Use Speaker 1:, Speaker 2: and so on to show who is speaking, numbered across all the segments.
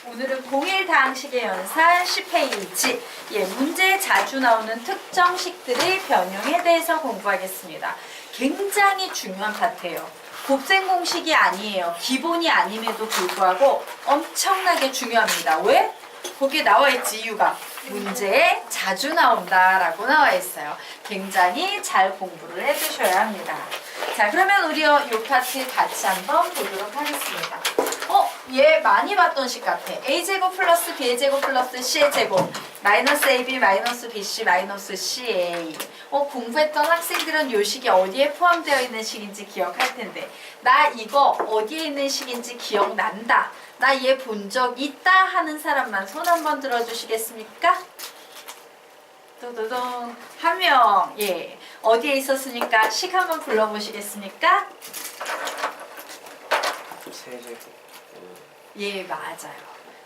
Speaker 1: 오늘은 01 다항식의 연산 10페이지 문제에 자주 나오는 특정식들의 변형에 대해서 공부하겠습니다. 굉장히 중요한 파트예요. 곱셈 공식이 아니에요. 기본이 아님에도 불구하고 엄청나게 중요합니다. 왜? 거기에 나와 있지 이유가. 문제에 자주 나온다라고 나와 있어요. 굉장히 잘 공부를 해주셔야 합니다. 자, 그러면 우리 이 파트 같이 한번 보도록 하겠습니다. 얘 많이 봤던 식 같아. a제곱 플러스 b제곱 플러스 c의 제곱 마이너스 ab 마이너스 bc 마이너스 ca. 공부했던 학생들은 이 식이 어디에 포함되어 있는 식인지 기억할 텐데, 나 이거 어디에 있는 식인지 기억난다, 나 얘 본 적 있다 하는 사람만 손 한번 들어주시겠습니까? 도도동. 한 명. 예. 어디에 있었으니까 식 한번 불러보시겠습니까?
Speaker 2: 세제곱.
Speaker 1: 예, 맞아요.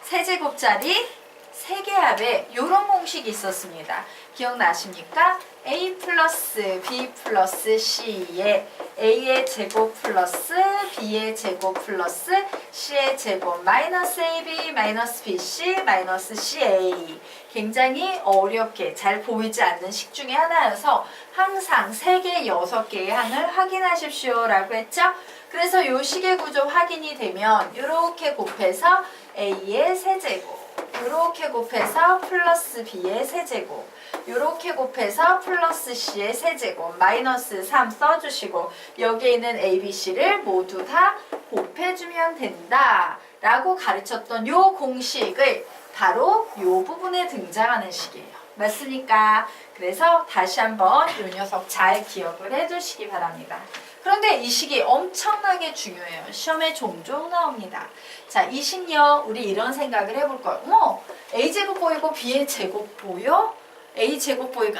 Speaker 1: 세제곱짜리 세개합에 요런 공식이 있었습니다. 기억나십니까? a 플러스 b 플러스 c에 a의 제곱 플러스 b의 제곱 플러스 c의 제곱 마이너스 ab 마이너스 bc 마이너스 ca. 굉장히 어렵게 잘 보이지 않는 식 중에 하나여서 항상 3개, 6개의 항을 확인하십시오 라고 했죠? 그래서 요 식의 구조 확인이 되면 이렇게 곱해서 a의 세제곱, 이렇게 곱해서 플러스 b의 세제곱, 이렇게 곱해서 플러스 c의 세제곱, 마이너스 3 써주시고 여기에 있는 a, b, c를 모두 다 곱해주면 된다 라고 가르쳤던 요 공식을 바로 요 부분에 등장하는 식이에요. 맞습니까? 그래서 다시 한번 요 녀석 잘 기억을 해두시기 바랍니다. 그런데 이 식이 엄청나게 중요해요. 시험에 종종 나옵니다. 자, 이 식요, 우리 이런 생각을 해볼 거예요. a제곱 보이고 b의 제곱 보여? a제곱 보이고,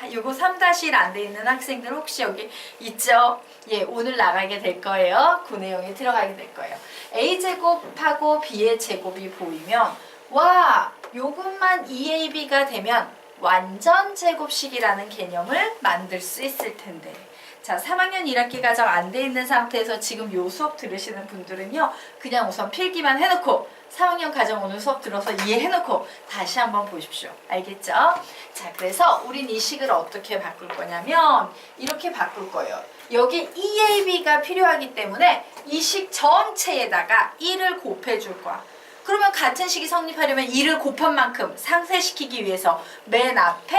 Speaker 1: 이거 3-1 안 돼 있는 학생들 혹시 여기 있죠? 예, 오늘 나가게 될 거예요. 그 내용에 들어가게 될 거예요. a제곱하고 b의 제곱이 보이면, 와, 요것만 2ab가 되면 완전 제곱식이라는 개념을 만들 수 있을 텐데. 자, 3학년 1학기 과정 안 돼 있는 상태에서 지금 요 수업 들으시는 분들은요, 그냥 우선 필기만 해놓고 3학년 과정 오늘 수업 들어서 이해해놓고 다시 한번 보십시오. 알겠죠? 자, 그래서 우린 이 식을 어떻게 바꿀 거냐면 이렇게 바꿀 거예요. 여기 2ab가 필요하기 때문에 이 식 전체에다가 1을 곱해줄 거야. 그러면 같은 식이 성립하려면 2를 곱한 만큼 상쇄시키기 위해서 맨 앞에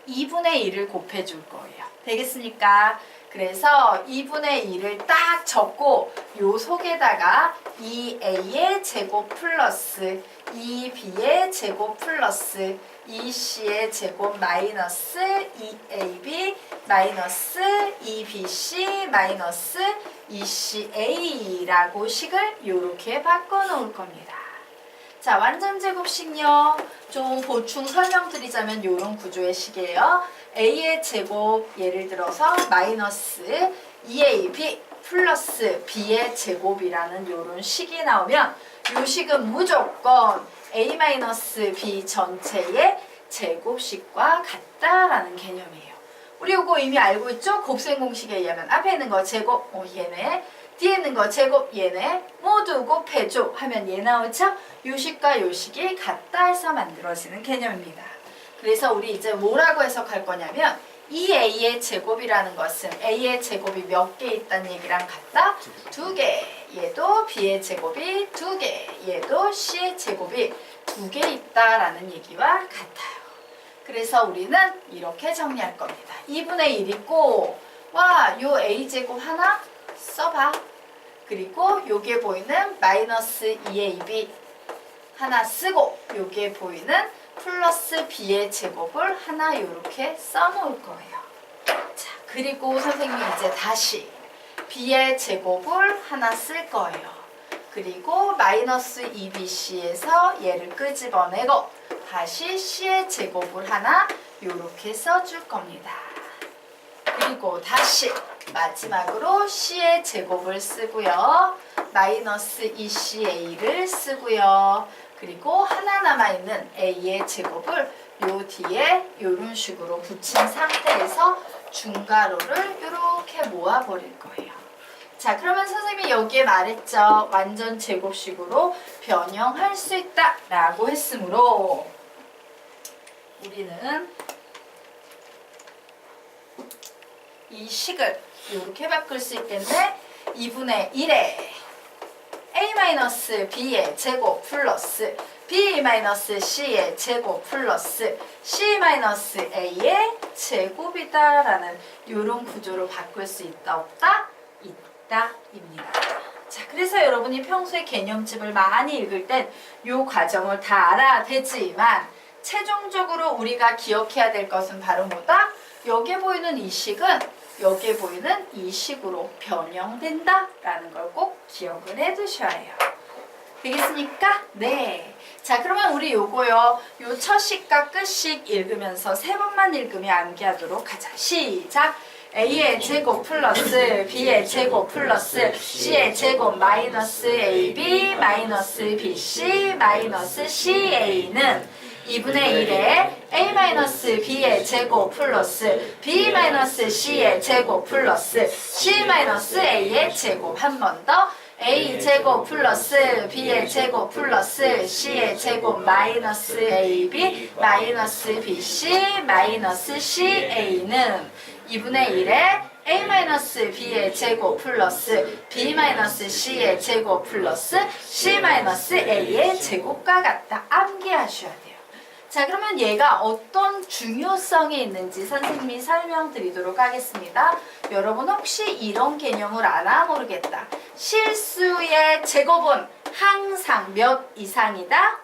Speaker 1: 2분의 1을 곱해줄 거예요. 되겠습니까? 그래서 2분의 1을 딱 적고 요 속에다가 2a의 제곱 플러스 2b의 제곱 플러스 2c의 제곱 마이너스 2ab 마이너스 2bc 마이너스 2ca라고 식을 요렇게 바꿔놓을 겁니다. 자, 완전 제곱식요. 좀 보충 설명드리자면 요런 구조의 식이에요. a의 제곱, 예를 들어서 마이너스 2ab 플러스 b의 제곱이라는 요런 식이 나오면 요 식은 무조건 a-b 전체의 제곱식과 같다라는 개념이에요. 우리 요거 이미 알고 있죠? 곱셈 공식에 의하면 앞에 있는 거 제곱, 얘네, 뒤에 있는 거 제곱, 얘네 모두 곱해줘 하면 얘 나오죠? 요 식과 요 식이 같다 해서 만들어지는 개념입니다. 그래서 우리 이제 뭐라고 해석할 거냐면 2a의 제곱이라는 것은 a의 제곱이 몇 개 있다는 얘기랑 같다? 2개. 얘도 b의 제곱이 2개. 얘도 c의 제곱이 2개 있다라는 얘기와 같아요. 그래서 우리는 이렇게 정리할 겁니다. 2분의 1 있고, 와, 요 a제곱 하나 써봐. 그리고 요게 보이는 마이너스 2ab 하나 쓰고, 요게 보이는 플러스 b의 제곱을 하나 요렇게 써놓을 거예요. 자, 그리고 선생님이 이제 다시 b의 제곱을 하나 쓸 거예요. 그리고 마이너스 2bc에서 얘를 끄집어내고 다시 c의 제곱을 하나 요렇게 써줄 겁니다. 그리고 다시 마지막으로 c의 제곱을 쓰고요. 마이너스 2ca를 쓰고요. 그리고 하나 남아있는 a의 제곱을 요 뒤에 요런 식으로 붙인 상태에서 중괄호를 이렇게 모아버릴 거예요. 자, 그러면 선생님이 여기에 말했죠. 완전 제곱식으로 변형할 수 있다 라고 했으므로 우리는 이 식을 이렇게 바꿀 수 있겠네. 2분의 1에 a-b의 제곱 플러스 b-c의 제곱 플러스 c-a의 제곱이다 라는 이런 구조로 바꿀 수 있다 없다? 있다 입니다. 자, 그래서 여러분이 평소에 개념집을 많이 읽을 땐 이 과정을 다 알아야 되지만 최종적으로 우리가 기억해야 될 것은 바로 뭐다? 여기에 보이는 이 식은 여기에 보이는 이 식으로 변형된다 라는 걸 꼭 기억을 해 두셔야 해요. 되겠습니까? 네. 자, 그러면 우리 요거요. 요 첫 식과 끝식 읽으면서 세 번만 읽으며 암기하도록 하자. 시작! a의 제곱 플러스 b의 제곱 플러스 c의 제곱 마이너스 ab 마이너스 bc 마이너스 ca는 2분의 1에 a-b의 제곱 플러스 b-c의 제곱 플러스 c-a의 제곱 한 번 더 a 제곱 플러스 b의 제곱 플러스 c의 제곱 마이너스 ab 마이너스 bc 마이너스 ca는 2분의 1에 a-b의 제곱 플러스 b-c의 제곱 플러스 c-a의 제곱과 같다. 암기하셔야 돼요. 자, 그러면 얘가 어떤 중요성이 있는지 선생님이 설명드리도록 하겠습니다. 여러분 혹시 이런 개념을 아나 모르겠다. 실수의 제곱은 항상 몇 이상이다?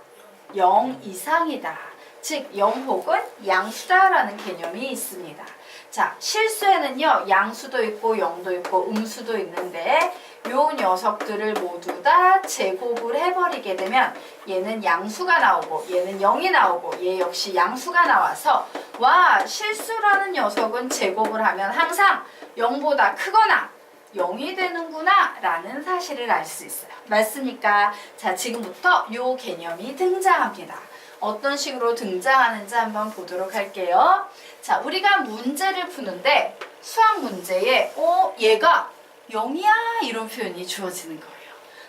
Speaker 1: 0 이상이다. 즉 0 혹은 양수다라는 개념이 있습니다. 자, 실수에는요 양수도 있고 0도 있고 음수도 있는데 요 녀석들을 모두 다 제곱을 해버리게 되면 얘는 양수가 나오고 얘는 0이 나오고 얘 역시 양수가 나와서 와, 실수라는 녀석은 제곱을 하면 항상 0보다 크거나 0이 되는구나 라는 사실을 알 수 있어요. 맞습니까? 자, 지금부터 요 개념이 등장합니다. 어떤 식으로 등장하는지 한번 보도록 할게요. 자, 우리가 문제를 푸는데 수학 문제에 얘가 0이야 이런 표현이 주어지는 거예요.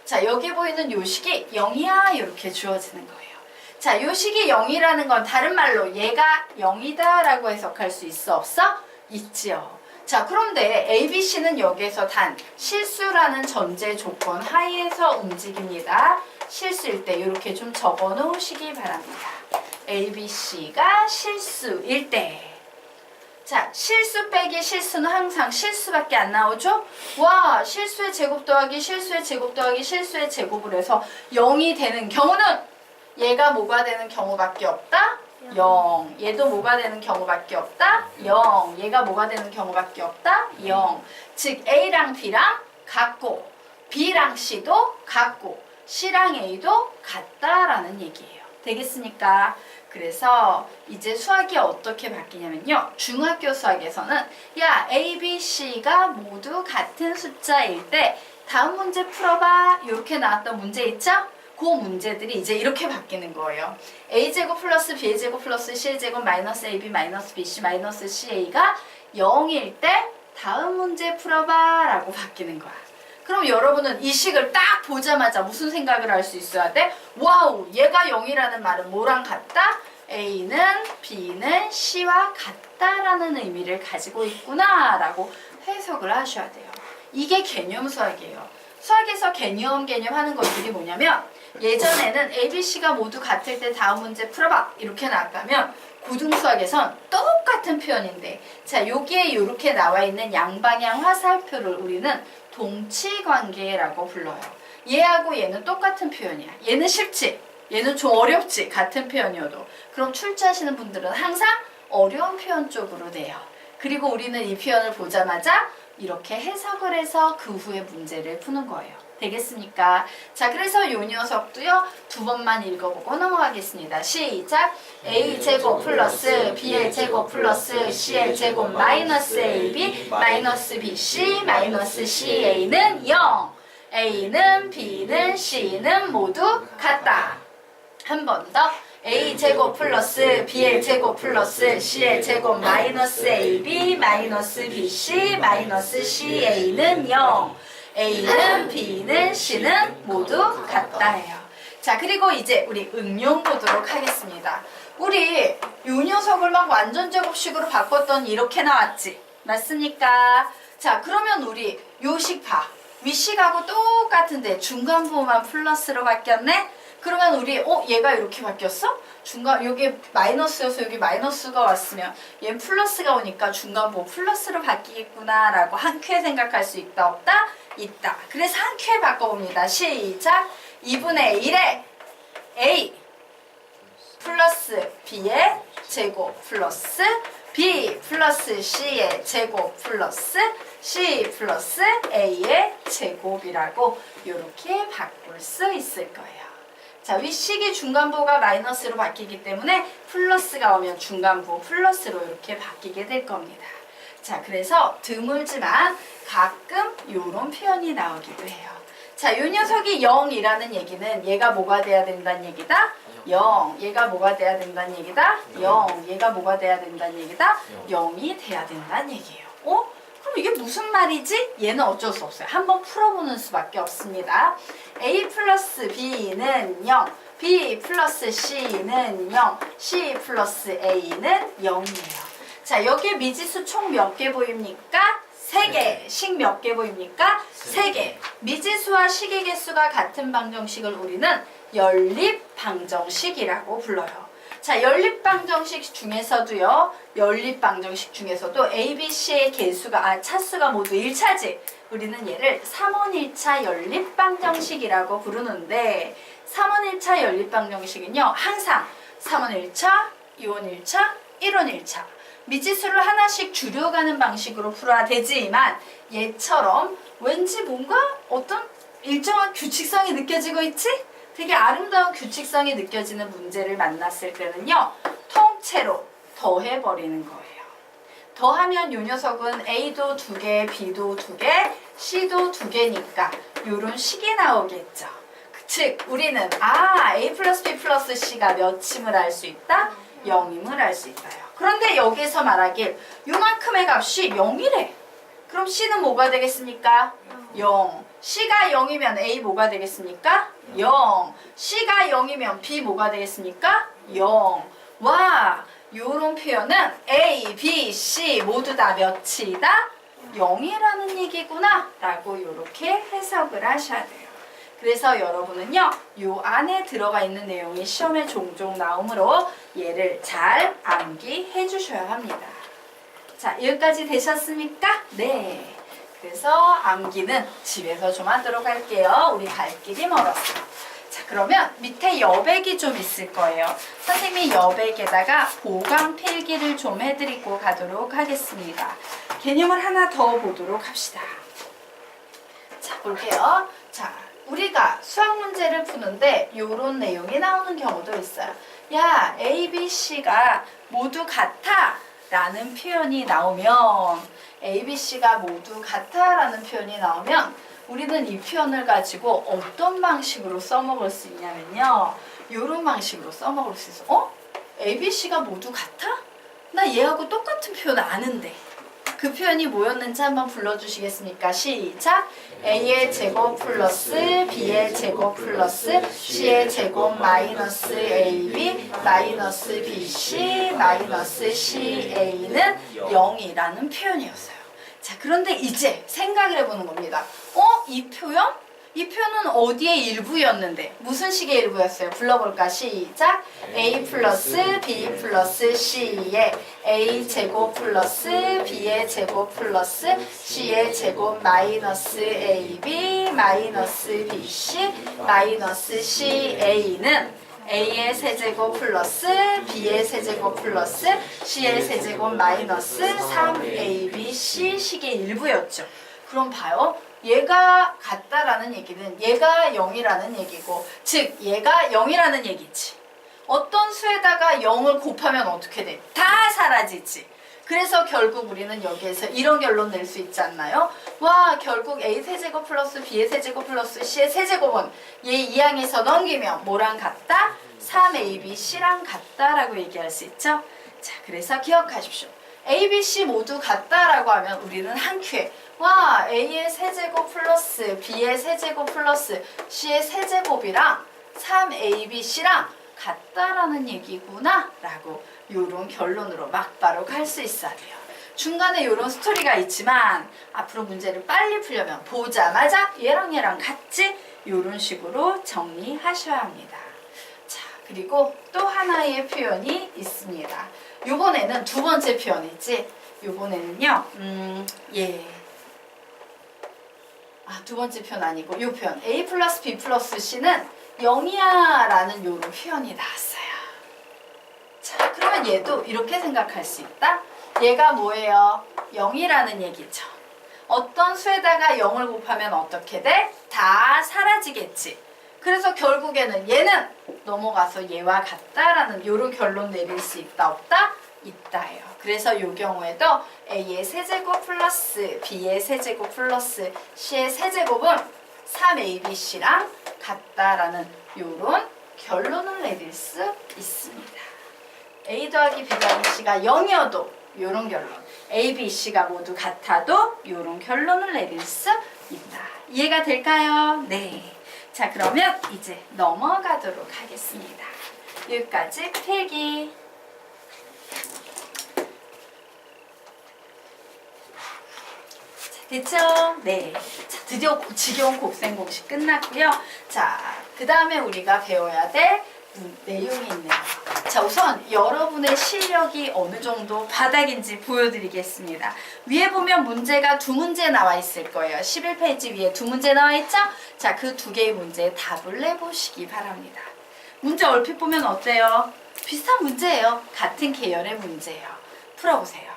Speaker 1: 자, 여기 보이는 요 식이 0이야 이렇게 주어지는 거예요. 자, 요 식이 0이라는 건 다른 말로 얘가 0이다 라고 해석할 수 있어 없어? 있지요. 자, 그런데 ABC는 여기에서 단 실수라는 전제 조건 하에서 움직입니다. 실수일 때 이렇게 좀 적어 놓으시기 바랍니다. ABC가 실수일 때. 자, 실수 빼기 실수는 항상 실수밖에 안 나오죠? 와, 실수의 제곱 더하기 실수의 제곱 더하기 실수의 제곱을 해서 0이 되는 경우는 얘가 뭐가 되는 경우밖에 없다? 0. 얘도 뭐가 되는 경우밖에 없다? 0. 얘가 뭐가 되는 경우밖에 없다? 0. 즉 A랑 B랑 같고 B랑 C도 같고 C랑 A도 같다라는 얘기예요. 되겠습니까? 그래서 이제 수학이 어떻게 바뀌냐면요. 중학교 수학에서는 야, A, B, C가 모두 같은 숫자일 때 다음 문제 풀어봐. 이렇게 나왔던 문제 있죠? 그 문제들이 이제 이렇게 바뀌는 거예요. A제곱 플러스 B제곱 플러스 C제곱 마이너스 AB 마이너스 BC 마이너스 CA가 0일 때 다음 문제 풀어봐 라고 바뀌는 거야. 그럼 여러분은 이 식을 딱 보자마자 무슨 생각을 할 수 있어야 돼? 와우, 얘가 0이라는 말은 뭐랑 같다? A는 B는 C와 같다라는 의미를 가지고 있구나 라고 해석을 하셔야 돼요. 이게 개념 수학이에요. 수학에서 개념 하는 것들이 뭐냐면 예전에는 A, B, C가 모두 같을 때 다음 문제 풀어봐 이렇게 나왔다면 고등수학에선 똑같은 표현인데 자, 여기에 이렇게 나와 있는 양방향 화살표를 우리는 동치관계라고 불러요. 얘하고 얘는 똑같은 표현이야. 얘는 쉽지? 얘는 좀 어렵지? 같은 표현이어도. 그럼 출제하시는 분들은 항상 어려운 표현 쪽으로 내요. 그리고 우리는 이 표현을 보자마자 이렇게 해석을 해서 그 후에 문제를 푸는 거예요. 되겠습니까? 자, 그래서 요 녀석도요 2번만 읽어보고 넘어가겠습니다. 시작! A제곱 플러스 B의 제곱 플러스 C의 제곱 마이너스 AB 마이너스 BC 마이너스 CA는 0. A는 B는 C는 모두 같다. 한 번 더. A제곱 플러스 B의 제곱 플러스 C의 제곱 마이너스 AB 마이너스 BC 마이너스 CA는 0. A는 B는 C는 모두 같다예요. 자, 그리고 이제 우리 응용 보도록 하겠습니다. 우리 요 녀석을 막 완전 제곱식으로 바꿨더니 이렇게 나왔지? 맞습니까? 자, 그러면 우리 요식 봐. 윗식하고 똑같은데 중간부호만 플러스로 바뀌었네? 그러면 우리 얘가 이렇게 바뀌었어? 중간 여기 마이너스여서 여기 마이너스가 왔으면 얘는 플러스가 오니까 중간부호 플러스로 바뀌겠구나 라고 한 큐에 생각할 수 있다 없다? 있다. 그래서 한 큐에 바꿔봅니다. 시작! 2분의 1에 A 플러스 B의 제곱 플러스 B 플러스 C의 제곱 플러스 C 플러스 A의 제곱이라고 이렇게 바꿀 수 있을 거예요. 자, 윗식이 중간부호가 마이너스로 바뀌기 때문에 플러스가 오면 중간부호 플러스로 이렇게 바뀌게 될 겁니다. 자, 그래서 드물지만 가끔 이런 표현이 나오기도 해요. 자, 요 녀석이 0이라는 얘기는 얘가 뭐가 돼야 된다는 얘기다? 0. 얘가 뭐가 돼야 된다는 얘기다? 0. 얘가 뭐가 돼야 된다는 얘기다? 0이 돼야 된다는 얘기예요. 그럼 이게 무슨 말이지? 얘는 어쩔 수 없어요. 한번 풀어보는 수밖에 없습니다. A 플러스 B는 0, B 플러스 C는 0, C 플러스 A는 0이에요. 자, 여기에 미지수 총 몇 개 보입니까? 3개. 식 몇 개 보입니까? 3개. 미지수와 식의 개수가 같은 방정식을 우리는 연립방정식이라고 불러요. 자, 연립방정식 중에서도요. 연립방정식 중에서도 A, B, C의 개수가 차수가 모두 1차지. 우리는 얘를 3원 1차 연립방정식이라고 부르는데 3원 1차 연립방정식은요. 항상 3원 1차, 2원 1차, 1원 1차 미지수를 하나씩 줄여가는 방식으로 풀어야 되지만 얘처럼 왠지 뭔가 어떤 일정한 규칙성이 느껴지고 있지? 되게 아름다운 규칙성이 느껴지는 문제를 만났을 때는요. 통째로 더해버리는 거예요. 더하면 요 녀석은 A도 2개, B도 2개, C도 2개니까 요런 식이 나오겠죠. 즉 우리는 A 플러스 B 플러스 C가 몇임을 알 수 있다? 0임을 알 수 있다요. 그런데 여기서 말하길 요만큼의 값이 0이래. 그럼 C는 뭐가 되겠습니까? 0. C가 0이면 A 뭐가 되겠습니까? 0. C가 0이면 B 뭐가 되겠습니까? 0. 와, 요런 표현은 A, B, C 모두 다 몇이다? 0이라는 얘기구나 라고 요렇게 해석을 하셔야 돼요. 그래서 여러분은요, 요 안에 들어가 있는 내용이 시험에 종종 나오므로 얘를 잘 암기해 주셔야 합니다. 자, 여기까지 되셨습니까? 네. 그래서 암기는 집에서 좀 하도록 할게요. 우리 갈 길이 멀어서. 자, 그러면 밑에 여백이 좀 있을 거예요. 선생님이 여백에다가 보강 필기를 좀 해드리고 가도록 하겠습니다. 개념을 하나 더 보도록 합시다. 자, 볼게요. 자, 우리가 수학 문제를 푸는데 이런 내용이 나오는 경우도 있어요. 야, A, B, C가 모두 같아 라는 표현이 나오면 A, B, C가 모두 같아 라는 표현이 나오면 우리는 이 표현을 가지고 어떤 방식으로 써먹을 수 있냐면요. 이런 방식으로 써먹을 수 있어. A, B, C가 모두 같아? 나 얘하고 똑같은 표현 아는데. 그 표현이 뭐였는지 한번 불러주시겠습니까? 시작! A의 제곱 플러스 B의 제곱 플러스 C의 제곱 마이너스 AB 마이너스 BC 마이너스 CA는 0이라는 표현이었어요. 자, 그런데 이제 생각을 해보는 겁니다. 이 표현? 이 표현은 어디의 일부였는데 무슨 식의 일부였어요? 불러볼까? 시작! A 플러스 B 플러스 C의 A 제곱 플러스 B의 제곱 플러스 C의 제곱 마이너스 AB 마이너스 BC 마이너스 CA는 A의 세제곱 플러스 B의 세제곱 플러스 C의 세제곱 마이너스 3ABC 식의 일부였죠. 그럼 봐요. 얘가 같다라는 얘기는 얘가 0이라는 얘기고, 즉 얘가 0이라는 얘기지. 어떤 수에다가 0을 곱하면 어떻게 돼? 다 사라지지. 그래서 결국 우리는 여기에서 이런 결론 낼 수 있지 않나요? 와, 결국 A 세제곱 플러스 B의 세제곱 플러스 C의 세제곱은 얘 이항에서 넘기면 뭐랑 같다? 3ABC랑 같다라고 얘기할 수 있죠. 자, 그래서 기억하십시오. A, B, C 모두 같다라고 하면 우리는 한 큐에 와, A의 세제곱 플러스 B의 세제곱 플러스 C의 세제곱이랑 3ABC랑 같다라는 얘기구나 라고 요런 결론으로 막바로 갈 수 있어야 돼요. 중간에 요런 스토리가 있지만 앞으로 문제를 빨리 풀려면 보자마자 얘랑 같지? 요런 식으로 정리하셔야 합니다. 자, 그리고 또 하나의 표현이 있습니다. 요번에는 두 번째 표현이지. 요번에는요, 두 번째 표현 아니고 요 표현. A 플러스 B 플러스 C는 0이야 라는 요런 표현이 나왔어요. 자, 그러면 얘도 이렇게 생각할 수 있다. 얘가 뭐예요? 0이라는 얘기죠. 어떤 수에다가 0을 곱하면 어떻게 돼? 다 사라지겠지. 그래서 결국에는 얘는 넘어가서 얘와 같다라는 요런 결론 내릴 수 있다 없다? 있다예요. 그래서 이 경우에도 A의 세제곱 플러스 B의 세제곱 플러스 C의 세제곱은 3ABC랑 같다라는 요런 결론을 내릴 수 있습니다. A 더하기 B 더하기 C가 0이어도 요런 결론, A, B, C가 모두 같아도 요런 결론을 내릴 수 있다. 이해가 될까요? 네. 자, 그러면 이제 넘어가도록 하겠습니다. 여기까지 필기. 됐죠? 네. 자, 드디어 지겨운 곱셈 공식 끝났고요. 자, 그 다음에 우리가 배워야 될 내용이 있네요. 자, 우선 여러분의 실력이 어느 정도 바닥인지 보여드리겠습니다. 위에 보면 문제가 두 문제 나와 있을 거예요. 11페이지 위에 두 문제 나와 있죠? 자, 그 두 개의 문제에 답을 내보시기 바랍니다. 문제 얼핏 보면 어때요? 비슷한 문제예요. 같은 계열의 문제예요. 풀어보세요.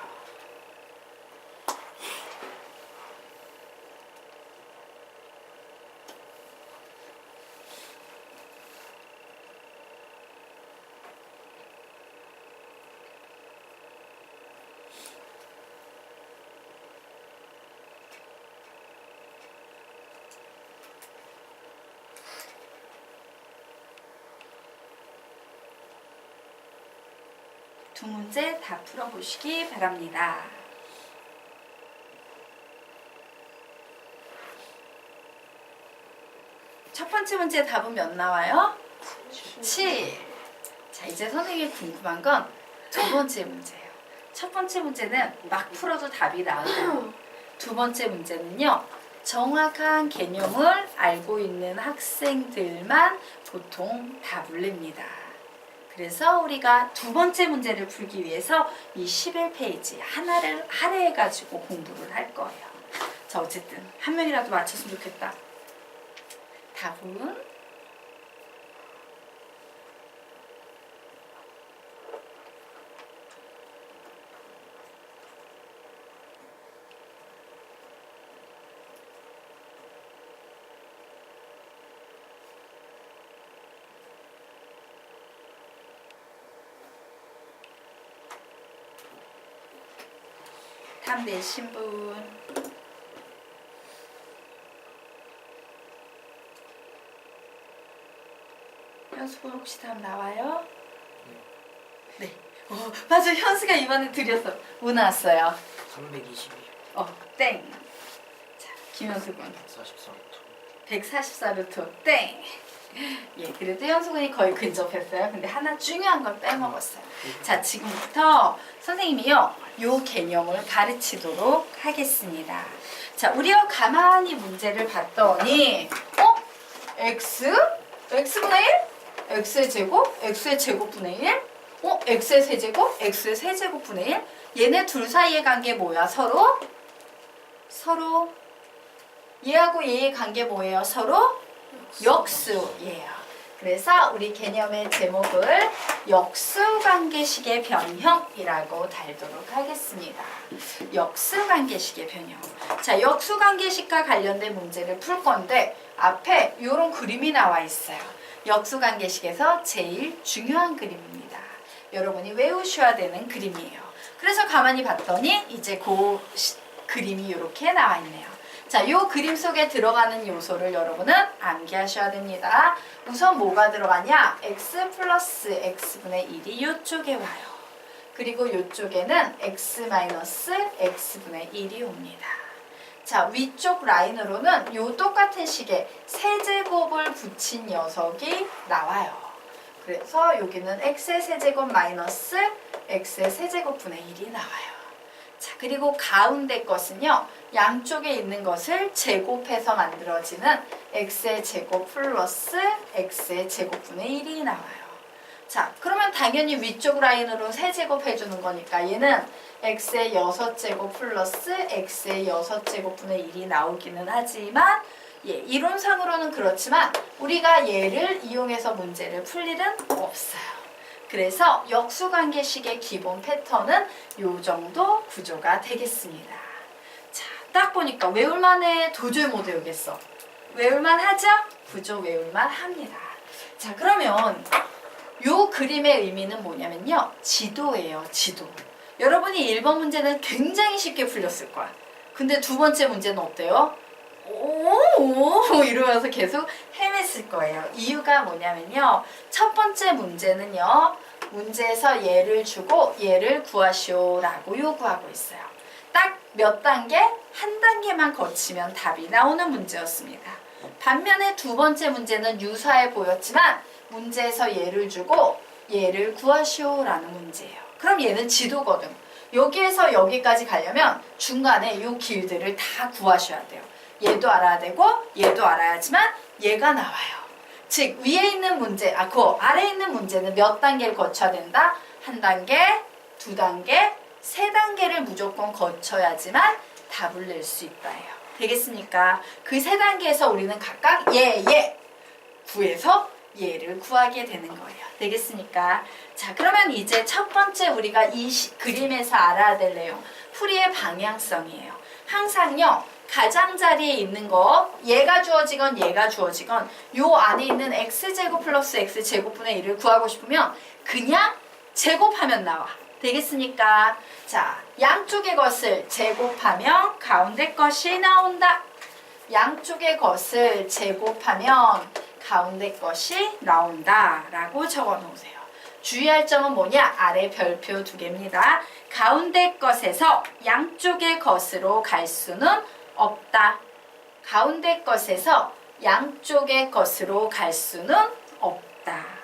Speaker 1: 두 문제 다 풀어보시기 바랍니다. 첫 번째 문제 답은 몇 나와요? 7. 자, 이제 선생님이 궁금한 건 두 번째 문제예요. 첫 번째 문제는 막 풀어도 답이 나와요. 두 번째 문제는요, 정확한 개념을 알고 있는 학생들만 보통 답을 냅니다. 그래서 우리가 두 번째 문제를 풀기 위해서 이 11페이지 하나를 할애해가지고 공부를 할 거예요. 자, 어쨌든 한 명이라도 맞췄으면 좋겠다. 답은 답 내신 분. 현수분 혹시 답 나와요? 네. 맞아. 현수가 이번에 드렸어. 뭐 나왔어요?
Speaker 2: 322.
Speaker 1: 땡. 자, 김현수군.
Speaker 2: 144루트.
Speaker 1: 144루트. 땡. 예, 그래도 현수군이 거의 근접했어요. 근데 하나 중요한 걸 빼먹었어요. 자, 지금부터 선생님이요, 요 개념을 가르치도록 하겠습니다. 자, 우리가 가만히 문제를 봤더니, x? x분의 1? x의 제곱? x의 제곱분의 1? x의 세제곱? x의 세제곱분의 1? 얘네 둘 사이의 관계 뭐야? 서로 얘하고 얘의 관계 뭐예요? 서로 역수예요. 그래서 우리 개념의 제목을 역수관계식의 변형이라고 달도록 하겠습니다. 역수관계식의 변형. 자, 역수관계식과 관련된 문제를 풀 건데 앞에 이런 그림이 나와 있어요. 역수관계식에서 제일 중요한 그림입니다. 여러분이 외우셔야 되는 그림이에요. 그래서 가만히 봤더니 이제 그 그림이 이렇게 나와 있네요. 자, 요 그림 속에 들어가는 요소를 여러분은 암기하셔야 됩니다. 우선 뭐가 들어가냐? x 플러스 x분의 1이 요쪽에 와요. 그리고 요쪽에는 x 마이너스 x분의 1이 옵니다. 자, 위쪽 라인으로는 요 똑같은 식의 세제곱을 붙인 녀석이 나와요. 그래서 여기는 x의 세제곱 마이너스 x의 세제곱 분의 1이 나와요. 자, 그리고 가운데 것은요. 양쪽에 있는 것을 제곱해서 만들어지는 x의 제곱 플러스 x의 제곱분의 1이 나와요. 자, 그러면 당연히 위쪽 라인으로 세제곱 해주는 거니까 얘는 x의 6제곱 플러스 x의 6제곱분의 1이 나오기는 하지만 예, 이론상으로는 그렇지만 우리가 얘를 이용해서 문제를 풀 일은 없어요. 그래서 역수관계식의 기본 패턴은 요 정도 구조가 되겠습니다. 자, 딱 보니까 외울만해? 도저히 못 외우겠어. 외울만 하죠? 구조 외울만 합니다. 자, 그러면 요 그림의 의미는 뭐냐면요. 지도예요. 지도. 여러분이 1번 문제는 굉장히 쉽게 풀렸을 거야. 근데 두 번째 문제는 어때요? 오 이러면서 계속 헤맸을 거예요. 이유가 뭐냐면요. 첫 번째 문제는요. 문제에서 얘를 주고 얘를 구하시오라고 요구하고 있어요. 딱 몇 단계? 한 단계만 거치면 답이 나오는 문제였습니다. 반면에 두 번째 문제는 유사해 보였지만 문제에서 얘를 주고 얘를 구하시오라는 문제예요. 그럼 얘는 지도거든. 여기에서 여기까지 가려면 중간에 이 길들을 다 구하셔야 돼요. 얘도 알아야 되고 얘도 알아야지만 얘가 나와요. 즉 위에 있는 문제, 그 아래에 있는 문제는 몇 단계를 거쳐야 된다? 한 단계, 두 단계, 세 단계를 무조건 거쳐야지만 답을 낼 수 있다예요. 되겠습니까? 그 세 단계에서 우리는 각각 얘 구해서 얘를 구하게 되는 거예요. 되겠습니까? 자, 그러면 이제 첫 번째 우리가 이 그림에서 알아야 될 내용, 풀이의 방향성이에요. 항상요, 가장자리에 있는 거, 얘가 주어지건 얘가 주어지건 요 안에 있는 x제곱 플러스 x제곱분의 1을 구하고 싶으면 그냥 제곱하면 나와. 되겠습니까? 자, 양쪽의 것을 제곱하면 가운데 것이 나온다. 양쪽의 것을 제곱하면 가운데 것이 나온다 라고 적어 놓으세요. 주의할 점은 뭐냐? 아래 별표 2개입니다. 가운데 것에서 양쪽의 것으로 갈 수는 없다. 가운데 것에서 양쪽의 것으로 갈 수는 없다.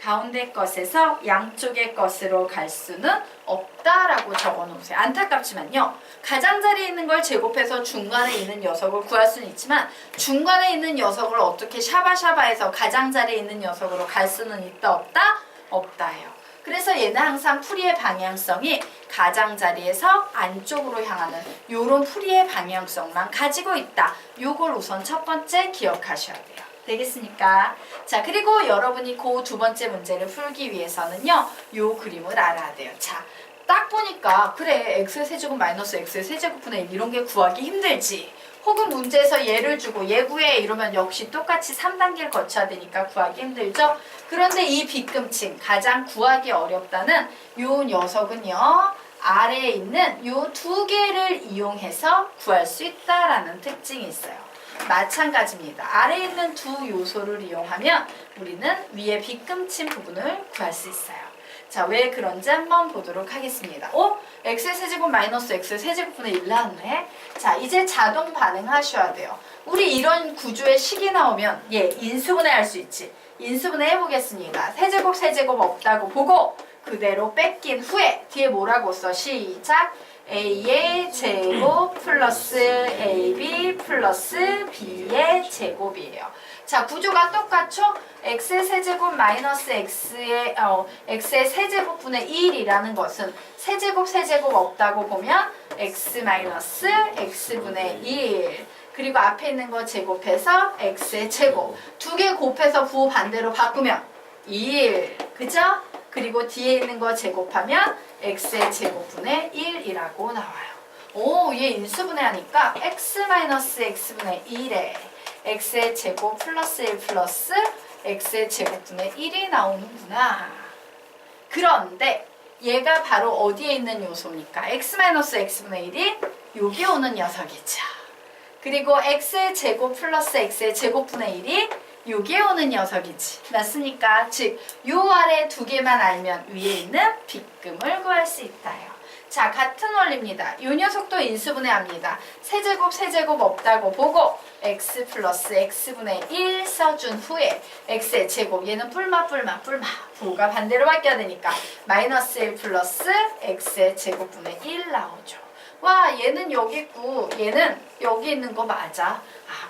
Speaker 1: 가운데 것에서 양쪽의 것으로 갈 수는 없다라고 적어 놓으세요. 안타깝지만요. 가장자리에 있는 걸 제곱해서 중간에 있는 녀석을 구할 수는 있지만 중간에 있는 녀석을 어떻게 샤바샤바해서 가장자리에 있는 녀석으로 갈 수는 있다 없다? 없다예요. 그래서 얘는 항상 풀이의 방향성이 가장자리에서 안쪽으로 향하는 요런 풀이의 방향성만 가지고 있다. 요걸 우선 첫 번째 기억하셔야 돼요. 되겠습니까? 자, 그리고 여러분이 그 두 번째 문제를 풀기 위해서는요. 요 그림을 알아야 돼요. 자, 딱 보니까 그래 x의 세제곱 마이너스 x의 세제곱분의 1 이런 게 구하기 힘들지. 혹은 문제에서 얘를 주고 얘 구해 이러면 역시 똑같이 3단계를 거쳐야 되니까 구하기 힘들죠. 그런데 이 빗금층 가장 구하기 어렵다는 요 녀석은요. 아래에 있는 요 두 개를 이용해서 구할 수 있다라는 특징이 있어요. 마찬가지입니다. 아래에 있는 두 요소를 이용하면 우리는 위에 빗금친 부분을 구할 수 있어요. 자, 왜 그런지 한번 보도록 하겠습니다. x의 세제곱 마이너스 x의 세제곱분의 1 나왔네. 자, 이제 자동 반응하셔야 돼요. 우리 이런 구조의 식이 나오면 인수분해 할 수 있지. 인수분해 해보겠습니다. 세제곱 없다고 보고 그대로 뺏긴 후에 뒤에 뭐라고 써? 시작! a의 제곱 플러스 ab 플러스 b의 제곱이에요. 자, 구조가 똑같죠? x의 세제곱 마이너스 x의 세제곱분의 1이라는 것은 세제곱 없다고 보면 x 마이너스 x분의 1 그리고 앞에 있는 거 제곱해서 x의 제곱 두 개 곱해서 부호 반대로 바꾸면 1 그죠? 그리고 뒤에 있는 거 제곱하면 x의 제곱분의 1이라고 나와요. 얘 인수분해하니까 x-x분의 1에 x의 제곱 플러스 1 플러스 x의 제곱분의 1이 나오는구나. 그런데 얘가 바로 어디에 있는 요소니까 x-x분의 1이 여기 오는 녀석이죠. 그리고 x의 제곱 플러스 x의 제곱분의 1이 여기에 오는 녀석이지. 맞습니까? 즉, 요 아래 두 개만 알면 위에 있는 빗금을 구할 수 있다요. 자, 같은 원리입니다. 요 녀석도 인수분해합니다. 세제곱 없다고 보고 x 플러스 x분의 1 써준 후에 x의 제곱, 얘는 뿔마 부호가 반대로 바뀌어야 되니까 마이너스 1 플러스 x의 제곱분의 1 나오죠. 와, 얘는 여기 있고 얘는 여기 있는 거 맞아.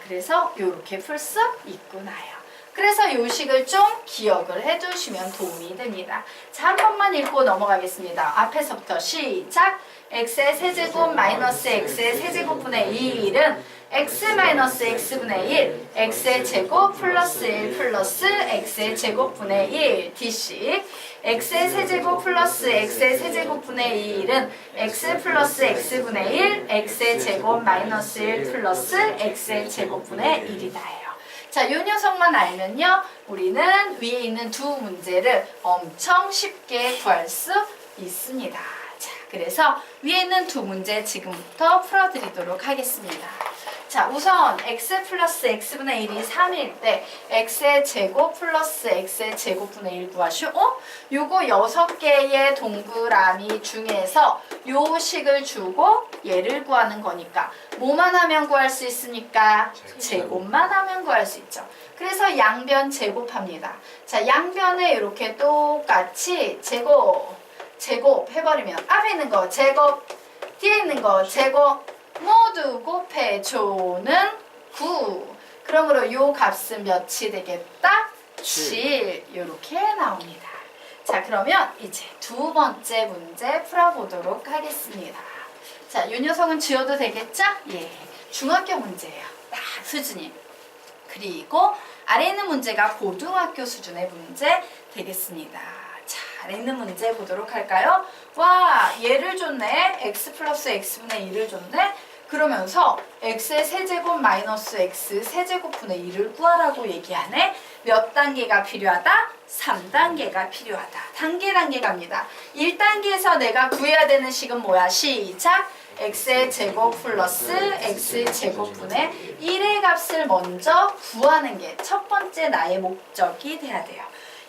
Speaker 1: 그래서 요렇게 풀 수 있구나요. 그래서 요 식을 좀 기억을 해두시면 도움이 됩니다. 자, 한 번만 읽고 넘어가겠습니다. 앞에서부터 시작! x의 세제곱 마이너스 x의 세제곱분의 1은 x 마이너스 x분의 1, x의 제곱 플러스 1 플러스 x의 제곱분의 1 d식 x의 세제곱 플러스 x의 세제곱분의 1은 x 플러스 x분의 1, x의 제곱 마이너스 1 플러스 x의 제곱분의 1이다. 자, 요 녀석만 알면요, 우리는 위에 있는 두 문제를 엄청 쉽게 구할 수 있습니다. 자, 그래서 위에 있는 두 문제 지금부터 풀어드리도록 하겠습니다. 자, 우선 x 플러스 x분의 1이 3일 때 x의 제곱 플러스 x의 제곱분의 1 구하시오. 요거 6개의 동그라미 중에서 요 식을 주고 얘를 구하는 거니까 뭐만 하면 구할 수 있습니까? 제곱만 하면 구할 수 있죠. 그래서 양변 제곱합니다. 자, 양변에 이렇게 똑같이 제곱 해버리면 앞에 있는 거 제곱, 뒤에 있는 거 제곱 모두 곱해줘는 9. 그러므로 요 값은 몇이 되겠다? 7. 이렇게 나옵니다. 자, 그러면 이제 두 번째 문제 풀어보도록 하겠습니다. 자, 요 녀석은 지워도 되겠죠? 예, 중학교 문제예요. 딱 수준이. 그리고 아래 있는 문제가 고등학교 수준의 문제 되겠습니다. 자, 아래 있는 문제 보도록 할까요? 와, 얘를 줬네. x 플러스 x분의 1을 줬네. 그러면서 x의 세제곱 마이너스 x 세제곱분의 1을 구하라고 얘기하네. 몇 단계가 필요하다? 3단계가 필요하다. 단계 갑니다. 1단계에서 내가 구해야 되는 식은 뭐야? 시작! x의 제곱 플러스 x 제곱분의 1의 값을 먼저 구하는 게 첫 번째 나의 목적이 돼야 돼요.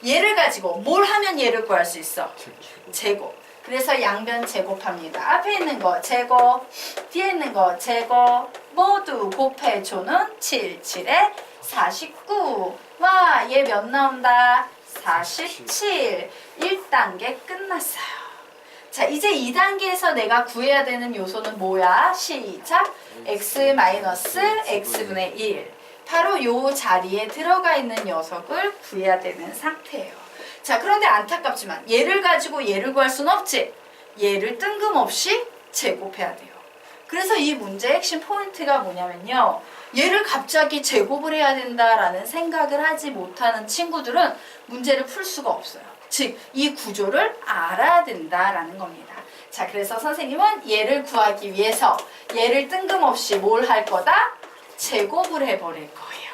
Speaker 1: 얘를 가지고 뭘 하면 얘를 구할 수 있어? 제곱. 그래서 양변 제곱합니다. 앞에 있는 거 제곱, 뒤에 있는 거 제곱, 모두 곱해줘는 7, 7에 49. 와, 얘 몇 나온다? 47. 1단계 끝났어요. 자, 이제 2단계에서 내가 구해야 되는 요소는 뭐야? 시작! x 마이너스 x분의 1. 바로 요 자리에 들어가 있는 녀석을 구해야 되는 상태예요. 자, 그런데 안타깝지만 얘를 가지고 얘를 구할 수는 없지. 얘를 뜬금없이 제곱해야 돼요. 그래서 이 문제의 핵심 포인트가 뭐냐면요, 얘를 갑자기 제곱을 해야 된다라는 생각을 하지 못하는 친구들은 문제를 풀 수가 없어요. 즉, 이 구조를 알아야 된다라는 겁니다. 자, 그래서 선생님은 얘를 구하기 위해서 얘를 뜬금없이 뭘 할 거다? 제곱을 해버릴 거예요.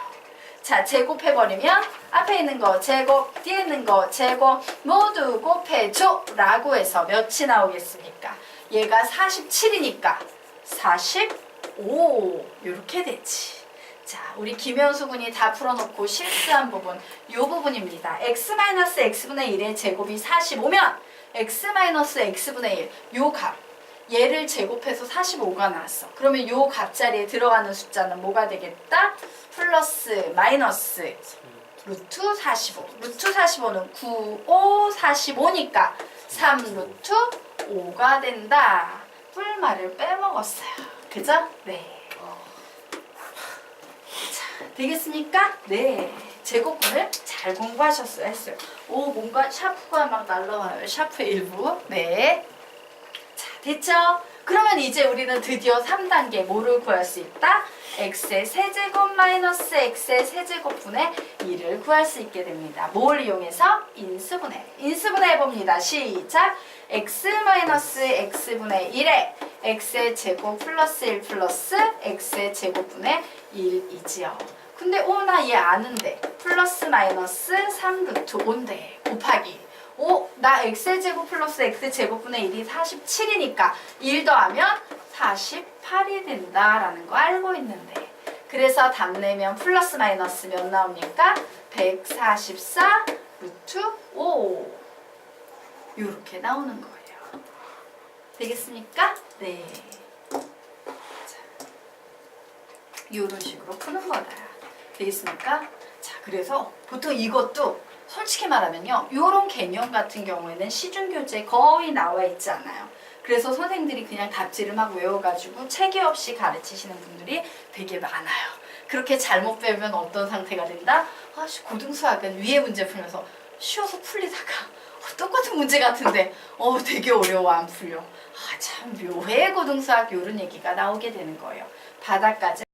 Speaker 1: 자, 제곱해버리면 앞에 있는 거 제곱, 뒤에 있는 거 제곱 모두 곱해줘 라고 해서 몇이 나오겠습니까? 얘가 47이니까 45 이렇게 되지. 자, 우리 김현수 군이 다 풀어놓고 실수한 부분 요 부분입니다. x-x분의 1의 제곱이 45면 x-x분의 1 요 값, 얘를 제곱해서 45가 나왔어. 그러면 요 값자리에 들어가는 숫자는 뭐가 되겠다? 플러스 마이너스 루트 45. 루트 45는 9, 5, 45니까 3 루트 5가 된다. 뿔말을 빼먹었어요. 그죠? 네. 자, 되겠습니까? 네. 제곱분을 잘 공부하셨어요. 했어요. 오, 뭔가 샤프가 막 날라와요. 샤프의 일부. 네. 자, 됐죠? 그러면 이제 우리는 드디어 3단계 뭐를 구할 수 있다? x의 세제곱 마이너스 x의 세제곱분의 1을 구할 수 있게 됩니다. 뭘 이용해서? 인수분해. 인수분해 해봅니다. 시작! x 마이너스 x분의 1에 x의 제곱 플러스 1 플러스 x의 제곱분의 1이지요. 근데 나 얘 아는데 플러스 마이너스 3 루트 5인데 곱하기 나 x제곱 플러스 x제곱분의 1이 47이니까 1 더하면 48이 된다라는 거 알고 있는데, 그래서 답 내면 플러스 마이너스 몇 나옵니까? 144 루트 5 이렇게 나오는 거예요. 되겠습니까? 네. 이런 식으로 푸는 거다. 되겠습니까? 자, 그래서 보통 이것도 솔직히 말하면요, 이런 개념 같은 경우에는 시중교재에 거의 나와 있지 않아요. 그래서 선생님들이 그냥 답지를 막 외워가지고 체계 없이 가르치시는 분들이 되게 많아요. 그렇게 잘못 배우면 어떤 상태가 된다? 아씨, 고등수학은 위에 문제 풀면서 쉬워서 풀리다가 똑같은 문제 같은데 되게 어려워, 안 풀려. 아, 참 묘해 고등수학, 이런 얘기가 나오게 되는 거예요. 바닥까지